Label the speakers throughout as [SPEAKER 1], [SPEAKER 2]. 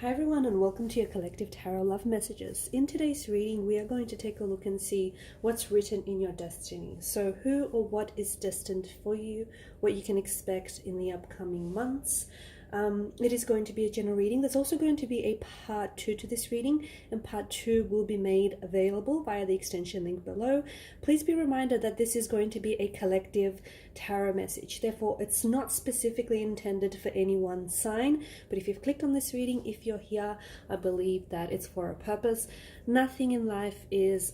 [SPEAKER 1] Hi everyone, and welcome to your collective tarot love messages. In today's reading, we are going to take a look and see what's written in your destiny. So who or what is destined for you, what you can expect in the upcoming months. It is going to be a general reading. There's also going to be a part 2 to this reading, and part 2 will be made available via the extension link below. Please be reminded that this is going to be a collective tarot message. Therefore, it's not specifically intended for any one sign, but if you've clicked on this reading, if you're here, I believe that it's for a purpose. Nothing in life is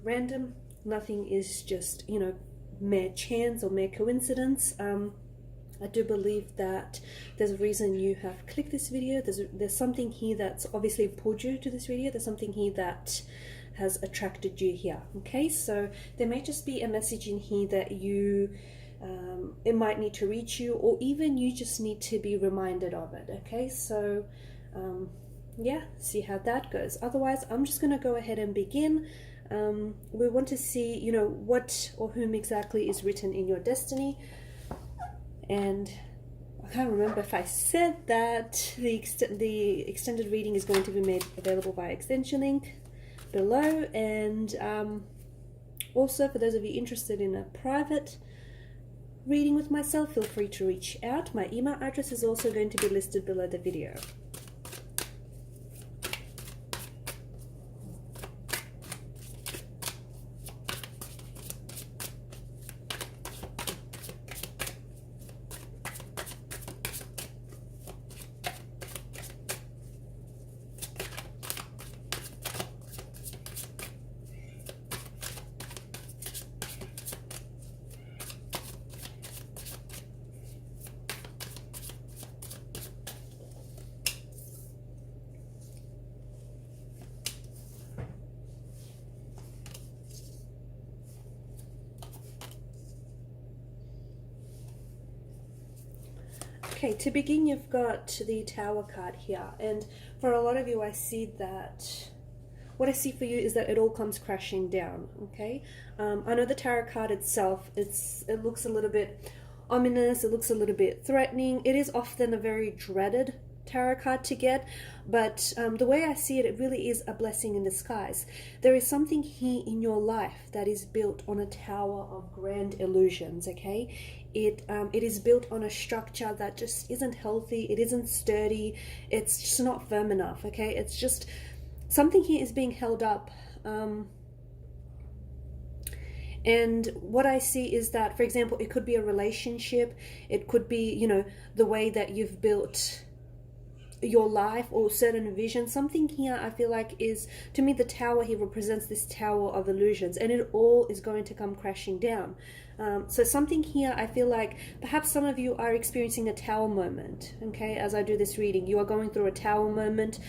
[SPEAKER 1] random. Nothing is just, mere chance or mere coincidence. I do believe that there's a reason you have clicked this video. There's something here that's obviously pulled you to this video. There's something here that has attracted you here. Okay, so there may just be a message in here that you, it might need to reach you, or even you just need to be reminded of it. Okay, so yeah, see how that goes. Otherwise, I'm just going to go ahead and begin. We want to see, what or whom exactly is written in your destiny. And I can't remember if I said that the extended reading is going to be made available by extension link below. And also, for those of you interested in a private reading with myself, feel free to reach out. My email address is also going to be listed below the video. Okay, to begin, you've got the Tower card here, and for a lot of you, I see that what I see for you is that it all comes crashing down. Okay, I know the Tarot card itself, it looks a little bit ominous, it looks a little bit threatening. It is often a very dreaded tarot card to get, but the way I see it, it really is a blessing in disguise. There is something here in your life that is built on a tower of grand illusions. Okay, it is built on a structure that just isn't healthy, it isn't sturdy, it's just not firm enough. Okay, it's just something here is being held up. And what I see is that, for example, it could be a relationship, it could be, the way that you've built your life or certain vision. Something here I feel like is, to me, the tower here represents this tower of illusions, and it all is going to come crashing down. So something here, I feel like perhaps some of you are experiencing a tower moment. Okay, as I do this reading, you are going through a tower moment.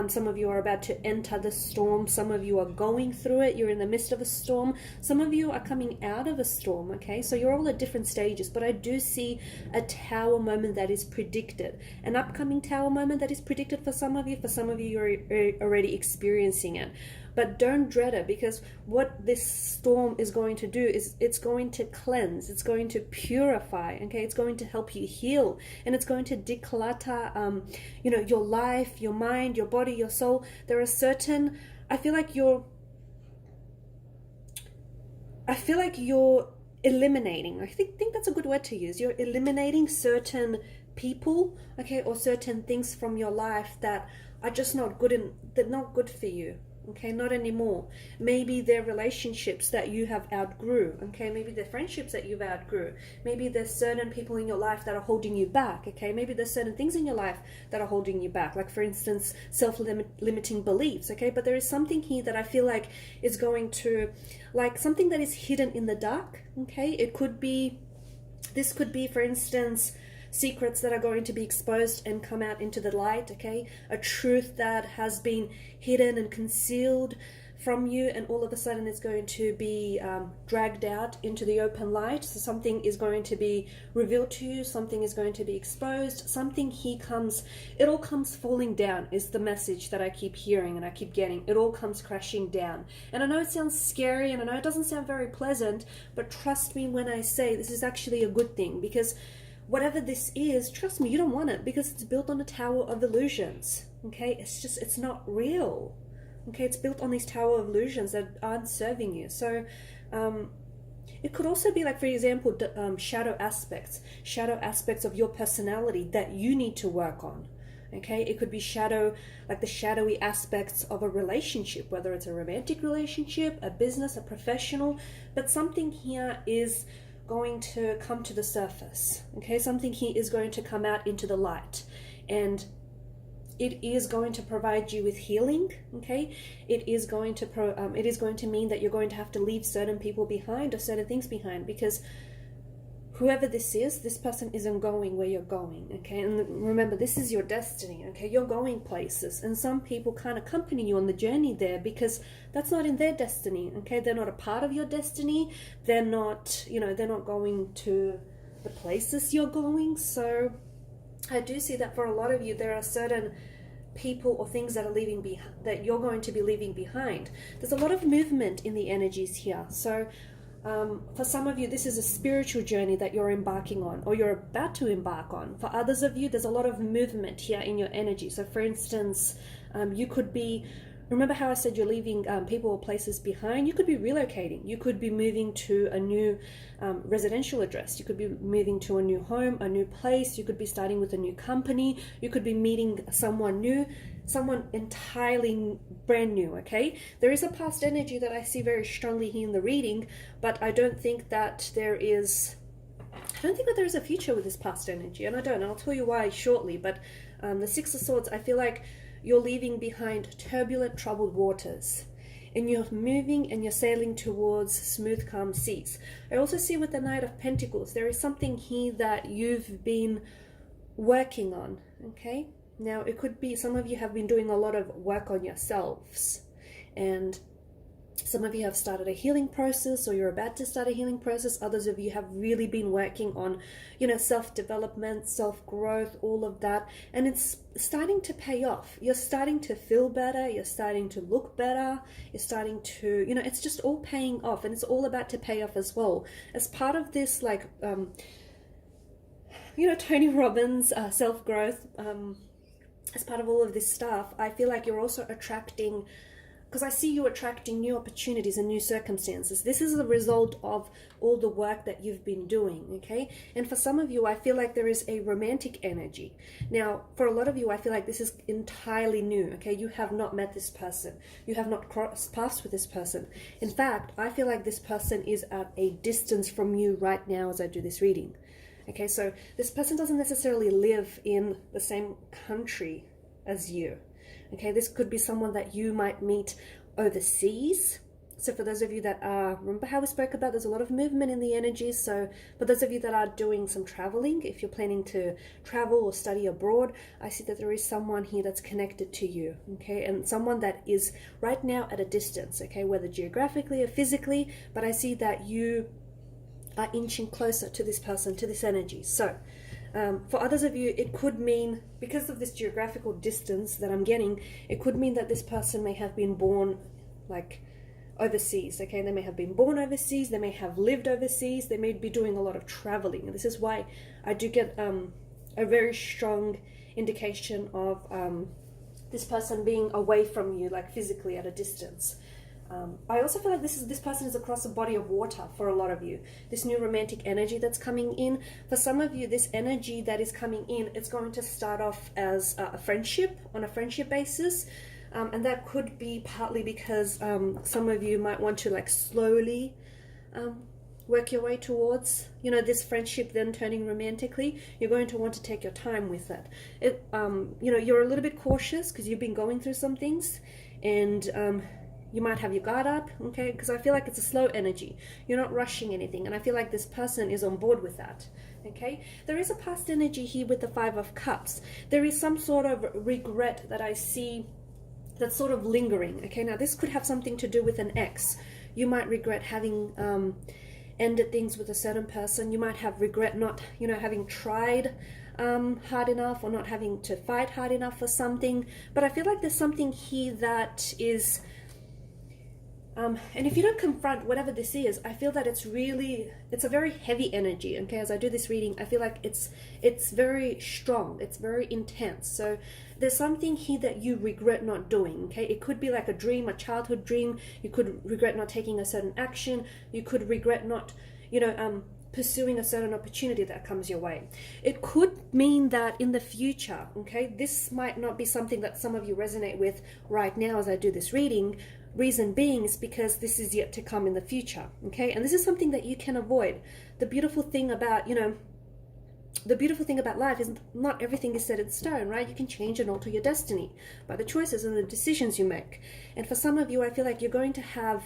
[SPEAKER 1] Some of you are about to enter the storm. Some of you are going through it. You're in the midst of a storm. Some of you are coming out of a storm. Okay, so you're all at different stages, but I do see a tower moment that is predicted, an upcoming tower moment that is predicted for some of you. For some of you, you're already experiencing it. But don't dread it, because what this storm is going to do is it's going to cleanse, it's going to purify, okay? It's going to help you heal, and it's going to declutter, your life, your mind, your body, your soul. There are certain, I feel like you're eliminating, I think that's a good word to use. You're eliminating certain people, okay, or certain things from your life that are just not good, and they're not good for you. Okay, not anymore. Maybe they're relationships that you have outgrew. Okay, maybe they're friendships that you've outgrew. Maybe there's certain people in your life that are holding you back. Okay, maybe there's certain things in your life that are holding you back, like for instance, self-limiting beliefs. Okay, but there is something here that I feel like is going to, like something that is hidden in the dark. Okay, this could be, for instance, secrets that are going to be exposed and come out into the light. Okay, a truth that has been hidden and concealed from you, and all of a sudden it's going to be dragged out into the open light. So something is going to be revealed to you, something is going to be exposed, something here comes, it all comes falling down is the message that I keep hearing and I keep getting. It all comes crashing down. And I know it sounds scary, and I know it doesn't sound very pleasant, but trust me when I say this is actually a good thing, because whatever this is, trust me, you don't want it, because it's built on a tower of illusions. Okay, it's not real. Okay, it's built on these tower of illusions that aren't serving you. So it could also be like, for example, shadow aspects of your personality that you need to work on. Okay, it could be like the shadowy aspects of a relationship, whether it's a romantic relationship, a business, a professional, but something here is going to come to the surface. Okay, something here is going to come out into the light, and it is going to provide you with healing. Okay, it is going to mean that you're going to have to leave certain people behind or certain things behind, because whoever this person isn't going where you're going. Okay, and remember, this is your destiny. Okay, you're going places, and some people can't accompany you on the journey there because that's not in their destiny. Okay, they're not a part of your destiny. They're not, they're not going to the places you're going. So I do see that for a lot of you, there are certain people or things that are leaving behind, that you're going to be leaving behind. There's a lot of movement in the energies here. So for some of you, this is a spiritual journey that you're embarking on, or you're about to embark on. For others of you, there's a lot of movement here in your energy. So for instance, you could be, remember how I said you're leaving people or places behind? You could be relocating. You could be moving to a new residential address. You could be moving to a new home, a new place. You could be starting with a new company. You could be meeting someone new, someone entirely brand new. Okay, there is a past energy that I see very strongly here in the reading, but I don't think that there is a future with this past energy, and I'll tell you why shortly. But the Six of Swords, I feel like you're leaving behind turbulent, troubled waters, and you're moving and you're sailing towards smooth, calm seas. I also see with the Knight of Pentacles, there is something here that you've been working on. Okay, now it could be some of you have been doing a lot of work on yourselves, and some of you have started a healing process, or you're about to start a healing process. Others of you have really been working on, self-development, self-growth, all of that. And it's starting to pay off. You're starting to feel better. You're starting to look better. You're starting to, it's just all paying off. And it's all about to pay off as well. As part of this, like, Tony Robbins, self-growth, as part of all of this stuff, I feel like you're also attracting, because I see you attracting new opportunities and new circumstances. This is the result of all the work that you've been doing, okay? And for some of you, I feel like there is a romantic energy. Now, for a lot of you, I feel like this is entirely new, okay? You have not met this person. You have not crossed paths with this person. In fact, I feel like this person is at a distance from you right now as I do this reading. Okay, so this person doesn't necessarily live in the same country as you. Okay, this could be someone that you might meet overseas. So for those of you that are, remember how we spoke about, there's a lot of movement in the energies. So for those of you that are doing some traveling, if you're planning to travel or study abroad, I see that there is someone here that's connected to you, okay? And someone that is right now at a distance, okay? Whether geographically or physically, but I see that you are inching closer to this person, to this energy. So for others of you, it could mean, because of this geographical distance that I'm getting, it could mean that this person may have been born like overseas, okay? They may have been born overseas, they may have lived overseas, they may be doing a lot of traveling. And this is why I do get a very strong indication of this person being away from you, like physically at a distance. I also feel like this person is across a body of water for a lot of you. This new romantic energy that's coming in. For some of you, this energy that is coming in, it's going to start off as a friendship, on a friendship basis. And that could be partly because some of you might want to like slowly work your way towards, this friendship then turning romantically. You're going to want to take your time with it. You're a little bit cautious because you've been going through some things, and you might have your guard up, okay? Because I feel like it's a slow energy. You're not rushing anything, and I feel like this person is on board with that, okay? There is a past energy here with the Five of Cups. There is some sort of regret that I see that's sort of lingering, okay? Now, this could have something to do with an ex. You might regret having ended things with a certain person. You might have regret not, having tried hard enough, or not having to fight hard enough for something. But I feel like there's something here that is... and if you don't confront whatever this is, I feel that it's a very heavy energy, okay? As I do this reading, I feel like it's very strong, it's very intense. So there's something here that you regret not doing, okay? It could be like a dream, a childhood dream. You could regret not taking a certain action. You could regret not, pursuing a certain opportunity that comes your way. It could mean that in the future, okay, this might not be something that some of you resonate with right now as I do this reading. Reason being is because this is yet to come in the future, okay? And this is something that you can avoid. The beautiful thing about, the beautiful thing about life is not everything is set in stone, right? You can change and alter your destiny by the choices and the decisions you make. And for some of you, I feel like you're going to have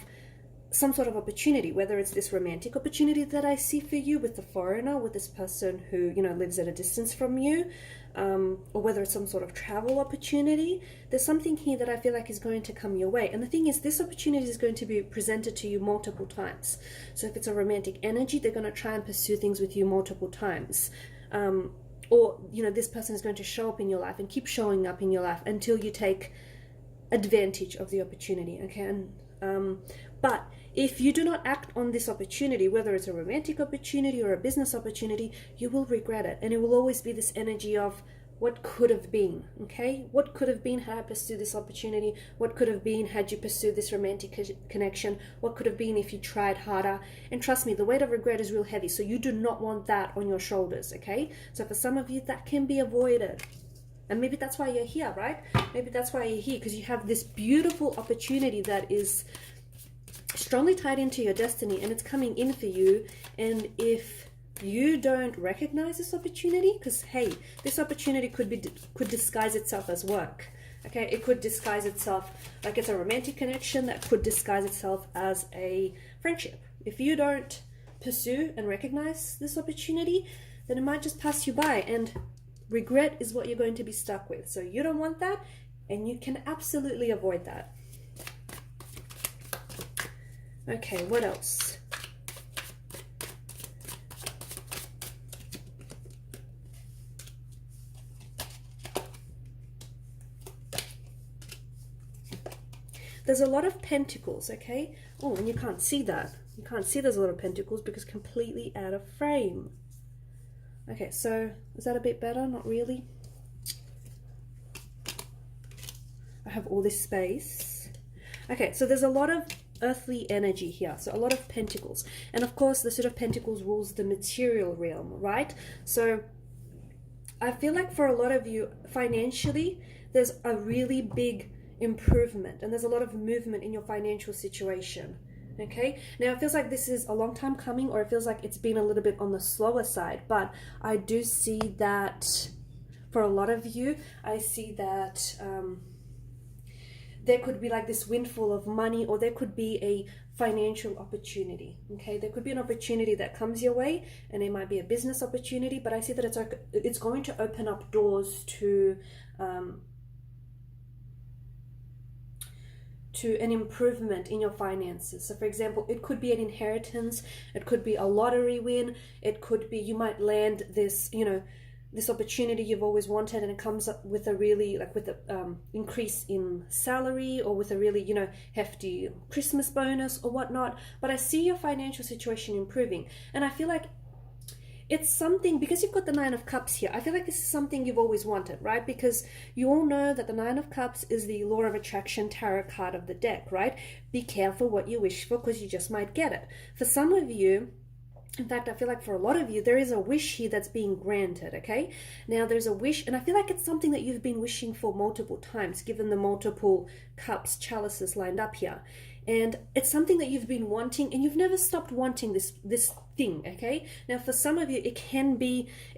[SPEAKER 1] some sort of opportunity, whether it's this romantic opportunity that I see for you with the foreigner, with this person who, lives at a distance from you, or whether it's some sort of travel opportunity. There's something here that I feel like is going to come your way. And the thing is, this opportunity is going to be presented to you multiple times. So if it's a romantic energy, they're going to try and pursue things with you multiple times. Or, this person is going to show up in your life and keep showing up in your life until you take advantage of the opportunity, okay? And, but if you do not act on this opportunity, whether it's a romantic opportunity or a business opportunity, you will regret it. And it will always be this energy of what could have been, okay? What could have been had I pursued this opportunity? What could have been had you pursued this romantic connection? What could have been if you tried harder? And trust me, the weight of regret is real heavy. So you do not want that on your shoulders, okay? So for some of you, that can be avoided. And maybe that's why you're here, right? Maybe that's why you're here, because you have this beautiful opportunity that is strongly tied into your destiny, and it's coming in for you. And if you don't recognize this opportunity, because hey, this opportunity could disguise itself as work, okay? It could disguise itself like it's a romantic connection, that could disguise itself as a friendship. If you don't pursue and recognize this opportunity, then it might just pass you by, and regret is what you're going to be stuck with. So you don't want that, and you can absolutely avoid that. Okay, what else? There's a lot of pentacles, okay? Oh, and you can't see that. You can't see there's a lot of pentacles because completely out of frame. Okay, so is that a bit better? Not really. I have all this space. Okay, so there's a lot of earthly energy here, so a lot of pentacles, and of course the suit of pentacles rules the material realm, right? So I feel like for a lot of you financially, there's a really big improvement, and there's a lot of movement in your financial situation, okay? Now it feels like this is a long time coming, or it feels like it's been a little bit on the slower side, but I do see that for a lot of you, I see that there could be like this windfall of money, or there could be a financial opportunity, okay? There could be an opportunity that comes your way, and it might be a business opportunity, but I see that it's going to open up doors to an improvement in your finances. So for example, it could be an inheritance, it could be a lottery win, it could be you might land this, this opportunity you've always wanted, and it comes up with a really, like with a increase in salary, or with a really, hefty Christmas bonus or whatnot. But I see your financial situation improving, and I feel like it's something, because you've got the Nine of Cups here, I feel like this is something you've always wanted, right? Because you all know that the Nine of Cups is the law of attraction tarot card of the deck, right? Be careful what you wish for, because you just might get it. For some of you, in fact, I feel like for a lot of you, there is a wish here that's being granted, okay? Now, there's a wish, and I feel like it's something that you've been wishing for multiple times, given the multiple cups, chalices lined up here. And it's something that you've been wanting, and you've never stopped wanting this thing, okay? Now, for some of you, it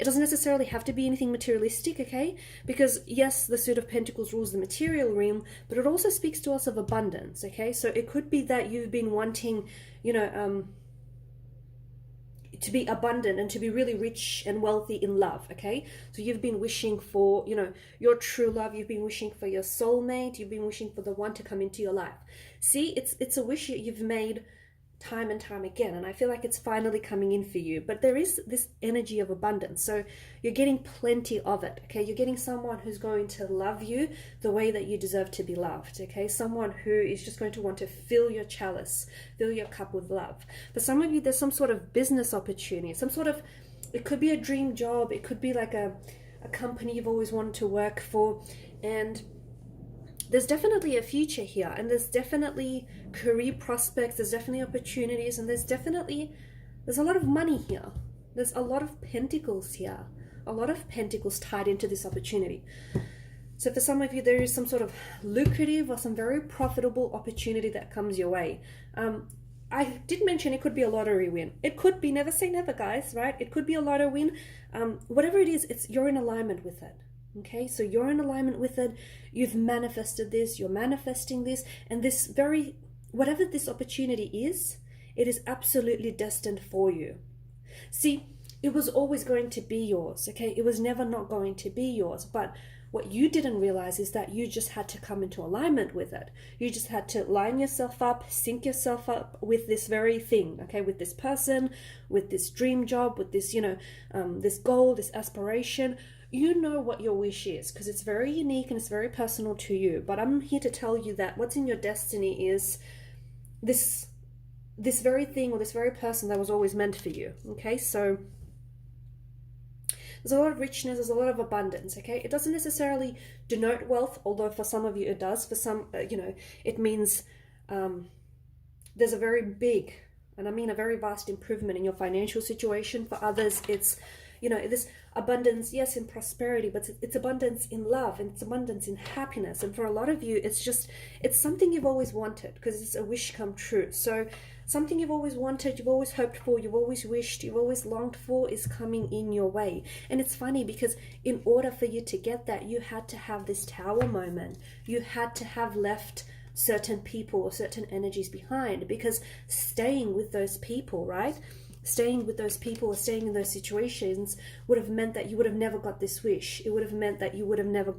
[SPEAKER 1] doesn't necessarily have to be anything materialistic, okay? Because, yes, the Suit of Pentacles rules the material realm, but it also speaks to us of abundance, okay? So it could be that you've been wanting, to be abundant and to be really rich and wealthy in love, okay? So you've been wishing for, your true love. You've been wishing for your soulmate. You've been wishing for the one to come into your life. See, it's a wish you've made time and time again, and I feel like it's finally coming in for you. But there is this energy of abundance, so you're getting plenty of it, okay? You're getting someone who's going to love you the way that you deserve to be loved, okay? Someone who is just going to want to fill your chalice, fill your cup with love. For some of you, there's some sort of business opportunity, it could be a dream job, it could be like a company you've always wanted to work for. And there's definitely a future here, and there's definitely career prospects, there's definitely opportunities, and there's a lot of money here. There's a lot of pentacles here, a lot of pentacles tied into this opportunity. So for some of you, there is some sort of lucrative or some very profitable opportunity that comes your way. I did mention it could be a lottery win. It could be, never say never, guys, right? It could be a lottery win. Whatever it is, you're in alignment with it. Okay, so you're in alignment with it. You've manifested this, you're manifesting this, and whatever this opportunity is, it is absolutely destined for you. See, it was always going to be yours, okay? It was never not going to be yours, but what you didn't realize is that you just had to come into alignment with it. You just had to line yourself up, sync yourself up with this very thing, okay? With this person, with this dream job, with this, this goal, this aspiration. You know what your wish is, because it's very unique and it's very personal to you. But I'm here to tell you that what's in your destiny is this very thing or this very person that was always meant for you. Okay, so there's a lot of richness, there's a lot of abundance. Okay, it doesn't necessarily denote wealth, although for some of you it does. For some, it means there's a very big, and I mean a very vast improvement in your financial situation. For others, it's this abundance, yes, in prosperity, but it's abundance in love, and it's abundance in happiness. And for a lot of you, it's something you've always wanted, because it's a wish come true. So something you've always wanted, you've always hoped for, you've always wished, you've always longed for is coming in your way. And it's funny because in order for you to get that, you had to have this tower moment. You had to have left certain people or certain energies behind, because staying with those people, right? Staying with those people or staying in those situations would have meant that you would have never got this wish. It would have meant that you would have never,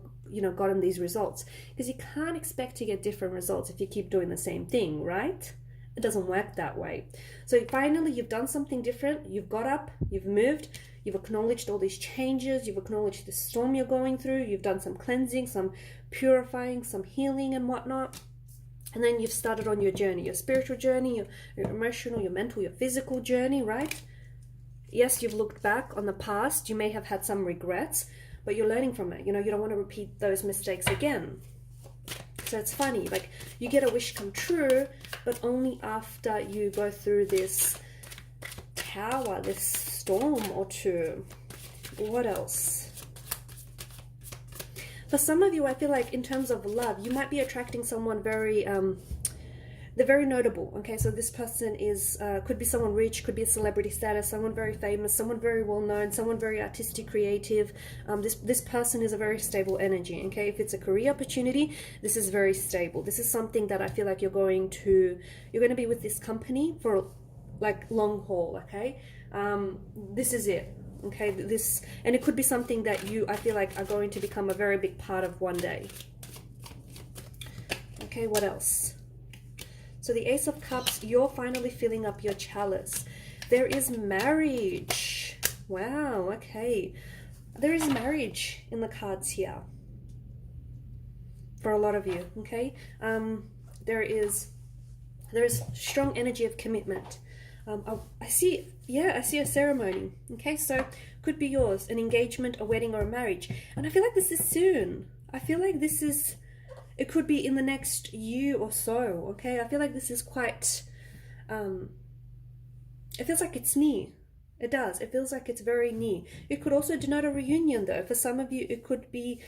[SPEAKER 1] gotten these results, because you can't expect to get different results if you keep doing the same thing, right? It doesn't work that way. So finally, you've done something different. You've got up, you've moved, you've acknowledged all these changes, you've acknowledged the storm you're going through, you've done some cleansing, some purifying, some healing and whatnot. And then you've started on your journey, your spiritual journey, your emotional, your mental, your physical journey, right? Yes, you've looked back on the past. You may have had some regrets, but you're learning from it. You don't want to repeat those mistakes again. So it's funny, like you get a wish come true, but only after you go through this tower, this storm or two. What else? For some of you, I feel like in terms of love, you might be attracting someone very, they're very notable. Okay, so this person could be someone rich, could be a celebrity status, someone very famous, someone very well known, someone very artistic, creative. This person is a very stable energy. Okay, if it's a career opportunity, this is very stable. This is something that I feel like you're going to be with this company for like long haul. Okay, this is it. Okay, and it could be something that I feel like are going to become a very big part of one day. Okay, what else? So the Ace of Cups, you're finally filling up your chalice. There is marriage. Wow, okay. There is marriage in the cards here for a lot of you, okay? There is strong energy of commitment. I see a ceremony. Okay, so could be yours, an engagement, a wedding, or a marriage. And I feel like this is soon. I feel like it could be in the next year or so. Okay, I feel like this is quite, it feels like it's near. It does. It feels like it's very near. It could also denote a reunion though. For some of you, it could be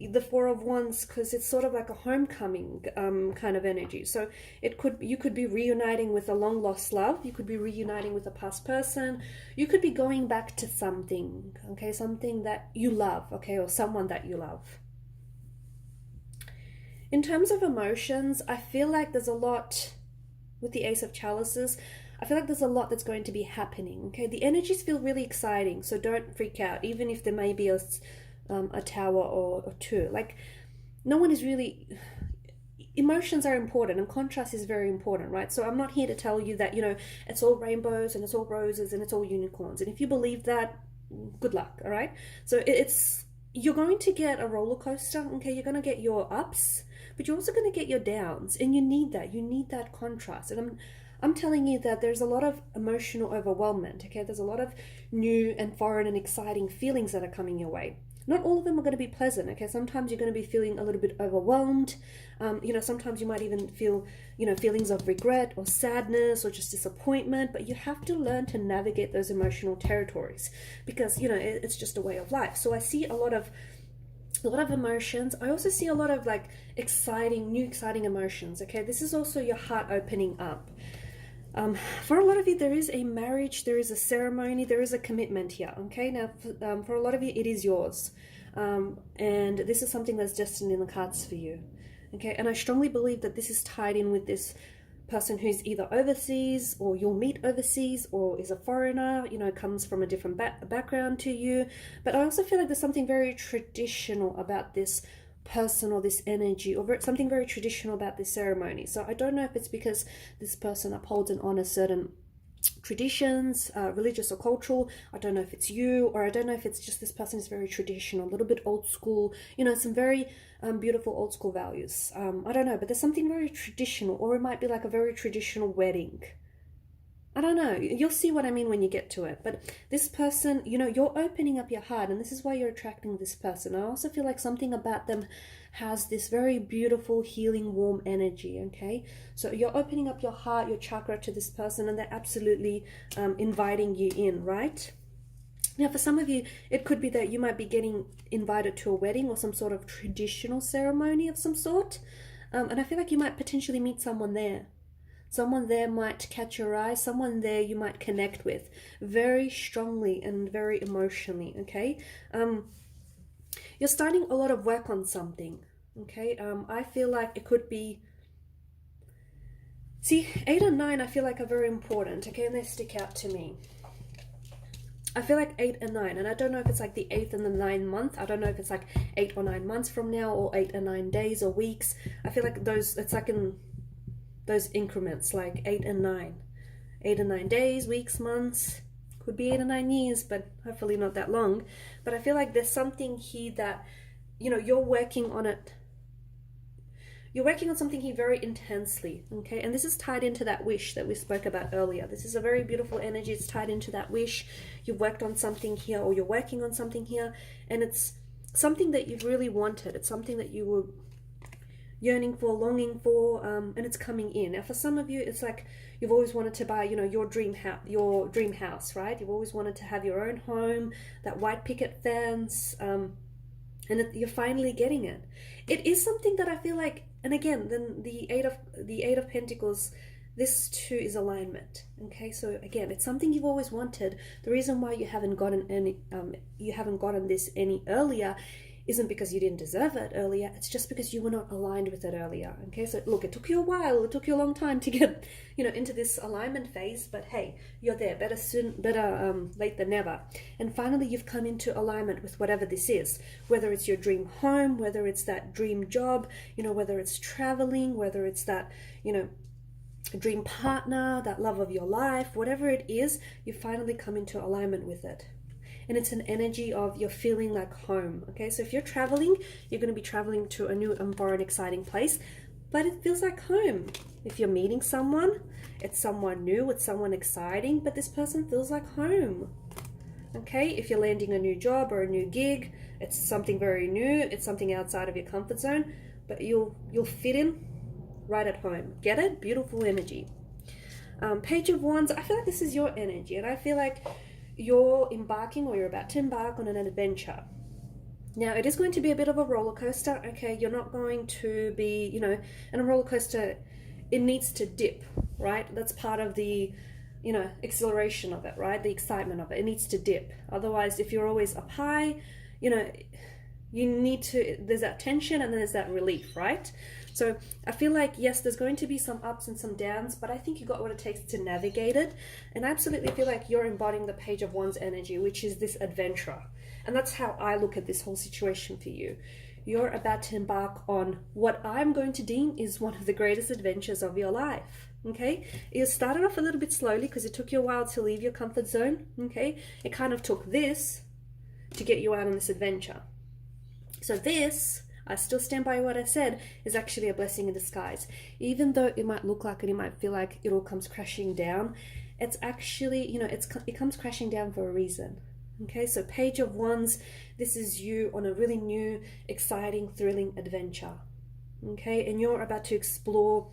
[SPEAKER 1] the Four of Wands, because it's sort of like a homecoming kind of energy. So you could be reuniting with a long lost love. You could be reuniting with a past person. You could be going back to something, okay, something that you love, okay, or someone that you love. In terms of emotions, I feel like there's a lot with the Ace of Chalices. I feel like there's a lot that's going to be happening. Okay, the energies feel really exciting, so don't freak out, even if there may be a tower or two. Like, no one is really, emotions are important and contrast is very important, right? So I'm not here to tell you that it's all rainbows and it's all roses and it's all unicorns, and if you believe that, good luck. All right, so you're going to get a roller coaster. Okay, you're going to get your ups, but you're also going to get your downs, and you need that contrast. And I'm telling you that there's a lot of emotional overwhelmment. Okay, there's a lot of new and foreign and exciting feelings that are coming your way. not all of them are going to be pleasant, okay? Sometimes you're going to be feeling a little bit overwhelmed. Sometimes you might even feel, feelings of regret or sadness or just disappointment, but you have to learn to navigate those emotional territories because, it's just a way of life. So I see a lot of emotions. I also see a lot of like new exciting emotions, okay? This is also your heart opening up. For a lot of you, there is a marriage, there is a ceremony, there is a commitment here, okay? Now, for a lot of you, it is yours. And this is something that's destined in the cards for you, okay? And I strongly believe that this is tied in with this person who's either overseas or you'll meet overseas or is a foreigner, comes from a different background to you. But I also feel like there's something very traditional about this person or this energy, or something very traditional about this ceremony. So I don't know if it's because this person upholds and honors certain traditions, religious or cultural. I don't know if it's you, or I don't know if it's just this person is very traditional, a little bit old school, some very beautiful old school values. I don't know, but there's something very traditional, or it might be like a very traditional wedding. I don't know. You'll see what I mean when you get to it. But this person, you're opening up your heart, and this is why you're attracting this person. I also feel like something about them has this very beautiful, healing, warm energy, okay? So you're opening up your heart, your chakra to this person, and they're absolutely inviting you in, right? Now, for some of you, it could be that you might be getting invited to a wedding or some sort of traditional ceremony of some sort. And I feel like you might potentially meet someone there. Someone there might catch your eye. Someone there you might connect with very strongly and very emotionally, okay? You're starting a lot of work on something, okay? I feel like it could be... See, 8 and 9 I feel like are very important, okay? And they stick out to me. I feel like 8 and 9, and I don't know if it's like the 8th and the 9th month. I don't know if it's like 8 or 9 months from now, or 8 and 9 days or weeks. I feel like it's like in those increments, like 8 and 9. 8 and 9 days, weeks, months, could be 8 and 9 years, but hopefully not that long. But I feel like there's something here that, you're working on it. You're working on something here very intensely, okay? And this is tied into that wish that we spoke about earlier. This is a very beautiful energy. It's tied into that wish. You've worked on something here, or you're working on something here, and it's something that you've really wanted. It's something that you were yearning for, longing for, and it's coming in. Now, for some of you, it's like you've always wanted to buy, your dream house, right? You've always wanted to have your own home, that white picket fence, and you're finally getting it. It is something that I feel like, and again, then the eight of Pentacles, this too is alignment. Okay, so again, it's something you've always wanted. The reason why you haven't gotten this any earlier isn't because you didn't deserve it earlier. It's just because you were not aligned with it earlier. Okay, so look, it took you a while. It took you a long time to get, into this alignment phase. But hey, you're there. Better late than never. And finally, you've come into alignment with whatever this is. Whether it's your dream home, whether it's that dream job, whether it's traveling, whether it's that, dream partner, that love of your life, whatever it is, you finally come into alignment with it. And it's an energy of you're feeling like home, okay? So if you're traveling, you're going to be traveling to a new and foreign exciting place, but it feels like home. If you're meeting someone, it's someone new, it's someone exciting, but this person feels like home, okay? If you're landing a new job or a new gig, it's something very new, it's something outside of your comfort zone, but you'll fit in right at home. Get it? Beautiful energy. Page of Wands, I feel like this is your energy, and I feel like you're embarking, or you're about to embark on an adventure. Now, it is going to be a bit of a roller coaster, okay? You're not going to be, in a roller coaster, it needs to dip, right? That's part of the, exhilaration of it, right? The excitement of it. It needs to dip. Otherwise, if you're always up high, you need to, there's that tension and then there's that relief, right? So I feel like, yes, there's going to be some ups and some downs, but I think you got what it takes to navigate it. And I absolutely feel like you're embodying the Page of Wands energy, which is this adventurer. And that's how I look at this whole situation for you. You're about to embark on what I'm going to deem is one of the greatest adventures of your life. Okay, you started off a little bit slowly because it took you a while to leave your comfort zone. Okay, it kind of took this to get you out on this adventure. So this, I still stand by what I said, is actually a blessing in disguise. Even though it might look like it, it might feel like it all comes crashing down, it's actually, it comes crashing down for a reason. Okay, so Page of Wands, this is you on a really new, exciting, thrilling adventure. Okay, and you're about to explore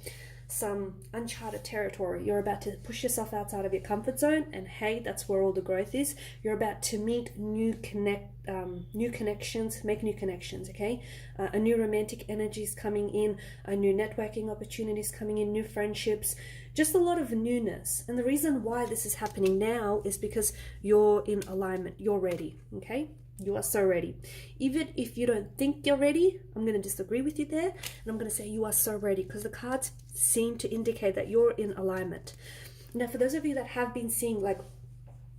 [SPEAKER 1] some uncharted territory. You're about to push yourself outside of your comfort zone, and hey, that's where all the growth is. You're about to meet new connections, make new connections. Okay, a new romantic energy is coming in, a new networking opportunities coming in, new friendships, just a lot of newness. And the reason why this is happening now is because you're in alignment. You're ready. Okay. You are so ready. Even if you don't think you're ready, I'm going to disagree with you there. And I'm going to say you are so ready, because the cards seem to indicate that you're in alignment. Now, for those of you that have been seeing like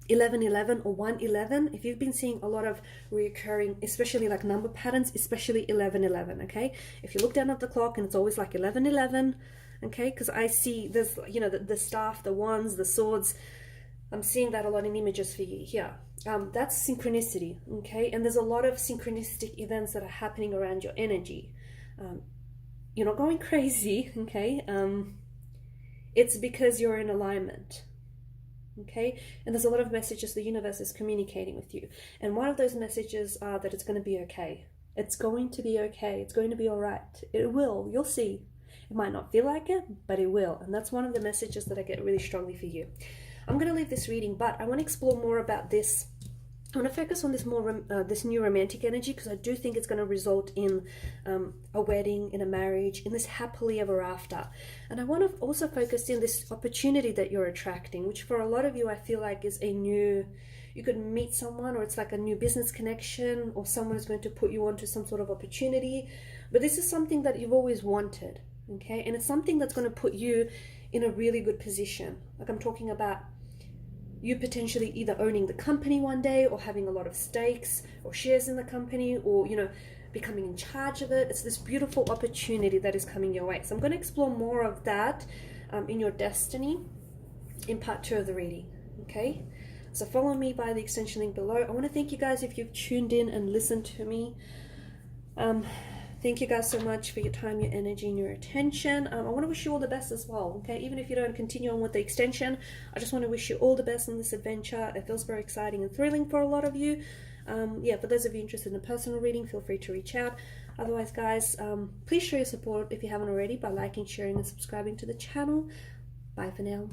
[SPEAKER 1] 1111 or 111, if you've been seeing a lot of reoccurring, especially like number patterns, especially 1111, okay? If you look down at the clock and it's always like 1111, okay? Because I see there's, you know, the staff, the wands, the swords. I'm seeing that a lot in images for you here. That's synchronicity, okay? And there's a lot of synchronistic events that are happening around your energy. You're not going crazy, okay? It's because you're in alignment, okay? And there's a lot of messages the universe is communicating with you. And one of those messages are that it's going to be okay. It's going to be okay. It's going to be all right. It will. You'll see. It might not feel like it, but it will. And that's one of the messages that I get really strongly for you. I'm going to leave this reading, but I want to explore more about this. I want to focus on this this new romantic energy, because I do think it's going to result in a wedding, in a marriage, in this happily ever after. And I want to also focus in this opportunity that you're attracting, which for a lot of you, I feel like is a new, you could meet someone, or it's like a new business connection, or someone is going to put you onto some sort of opportunity. But this is something that you've always wanted, okay? And it's something that's going to put you in a really good position. Like I'm talking about you potentially either owning the company one day, or having a lot of stakes or shares in the company, or, you know, becoming in charge of it. It's this beautiful opportunity that is coming your way. So I'm going to explore more of that in your destiny in part 2 of the reading. Okay, so follow me by the extension link below. I want to thank you guys if you've tuned in and listened to me. Thank you guys so much for your time, your energy, and your attention. I want to wish you all the best as well, okay? Even if you don't continue on with the extension, I just want to wish you all the best on this adventure. It feels very exciting and thrilling for a lot of you. Yeah, for those of you interested in a personal reading, feel free to reach out. Otherwise, guys, please show your support if you haven't already by liking, sharing, and subscribing to the channel. Bye for now.